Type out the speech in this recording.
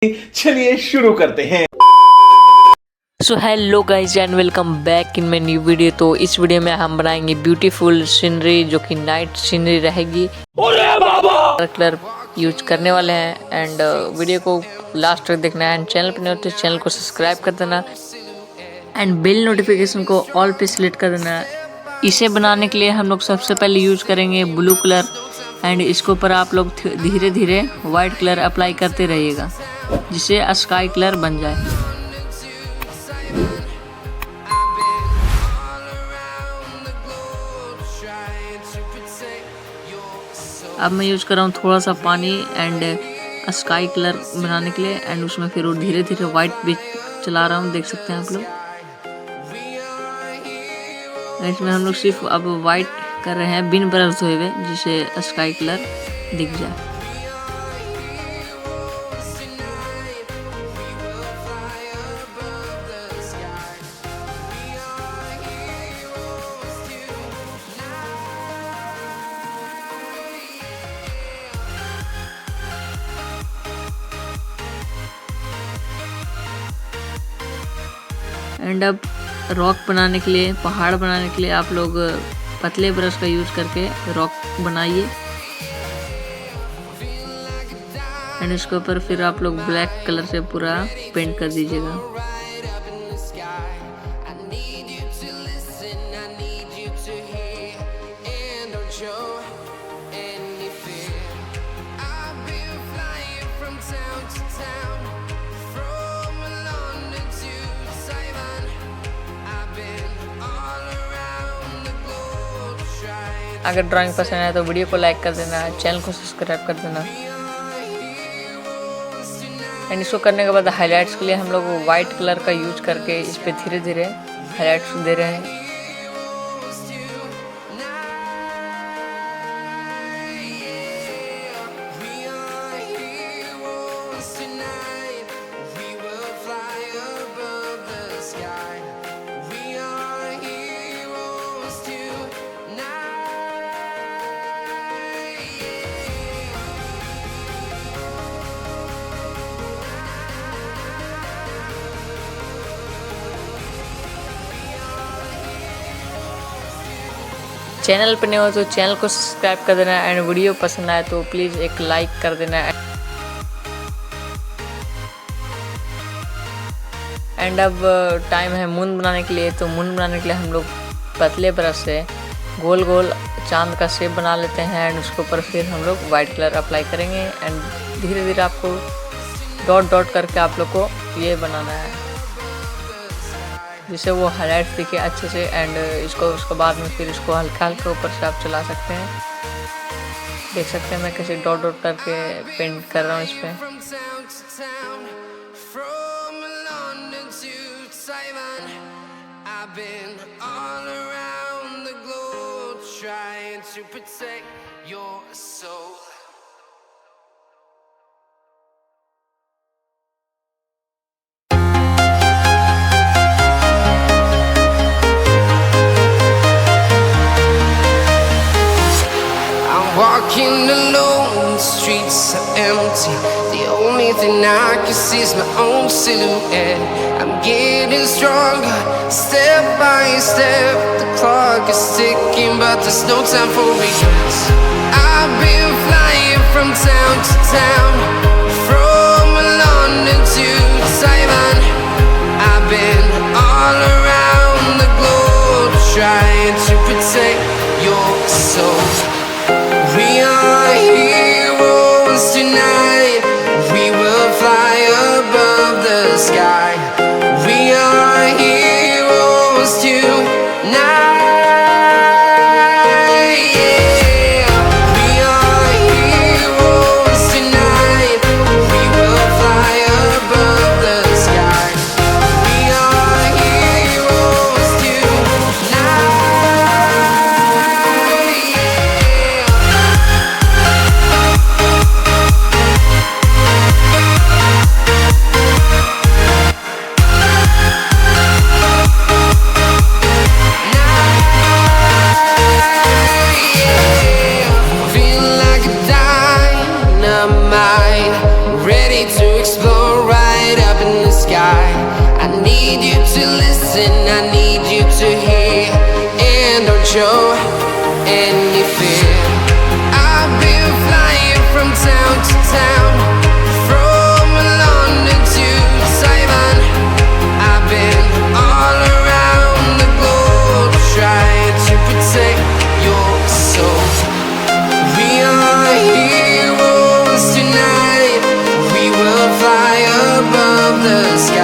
चलिए शुरू करते हैं। So hello guys and welcome back in my new video. तो इस वीडियो में हम बनाएंगे ब्यूटीफुल सीनरी जो कि नाइट सीनरी रहेगी। कलर यूज करने वाले हैं एंड वीडियो को लास्ट तक देखना है। एंड चैनल पर नहीं हो तो चैनल को सब्सक्राइब कर देना एंड बेल नोटिफिकेशन को ऑल पे सिलेक्ट कर देना। इसे बनाने के लिए हम लोग सबसे पहले यूज करेंगे ब्लू कलर एंड इसके ऊपर आप लोग धीरे धीरे वाइट कलर अप्लाई करते रहिएगा जिससे स्काई कलर बन जाए। अब मैं यूज कर रहा हूँ थोड़ा सा पानी एंड स्काई कलर बनाने के लिए एंड उसमें फिर धीरे धीरे वाइट भी चला रहा हूँ, देख सकते हैं आप लोग। इसमें हम लोग सिर्फ अब वाइट कर रहे हैं बिन ब्रश धोए हुए जिससे स्काई कलर दिख जाए। एंड अब रॉक बनाने के लिए, पहाड़ बनाने के लिए आप लोग पतले ब्रश का यूज करके रॉक बनाइए एंड इसके ऊपर फिर आप लोग ब्लैक कलर से पूरा पेंट कर दीजिएगा। अगर ड्राइंग पसंद आए तो वीडियो को लाइक कर देना, चैनल को सब्सक्राइब कर देना। एंड इसको करने के बाद हाइलाइट्स के लिए हम लोग वाइट कलर का यूज करके इस पे धीरे धीरे हाइलाइट्स दे रहे हैं। चैनल पर नहीं हो तो चैनल को सब्सक्राइब कर देना एंड वीडियो पसंद आए तो प्लीज़ एक लाइक कर देना। एंड अब टाइम है मून बनाने के लिए। तो मून बनाने के लिए हम लोग पतले ब्रश से गोल गोल चांद का शेप बना लेते हैं एंड उसके ऊपर फिर हम लोग वाइट कलर अप्लाई करेंगे एंड धीरे धीरे आपको डॉट डॉट करके आप लोग को ये बनाना है जिससे वो हाईलाइट्स दिखे अच्छे से। एंड इसको उसके बाद में फिर इसको हल्का हल्का ऊपर से आप चला सकते हैं, देख सकते हैं मैं कैसे डॉट डॉट करके पेंट कर रहा हूँ इस पे। Walking alone, the streets are empty. The only thing I can see is my own silhouette. I'm getting stronger, step by step. The clock is ticking, but there's no time for regrets. I've been flying from town to town, from London to Taiwan. I've been all around the globe, trying to protect your soul. We are heroes tonight. We will fly above the sky. We are heroes tonight. Yeah. We are heroes tonight. need you to listen, I need you to hear, and don't show any fear. I've been flying from town to town, from London to Taiwan. I've been all around the globe trying to protect your soul. We are heroes tonight, we will fly above the sky.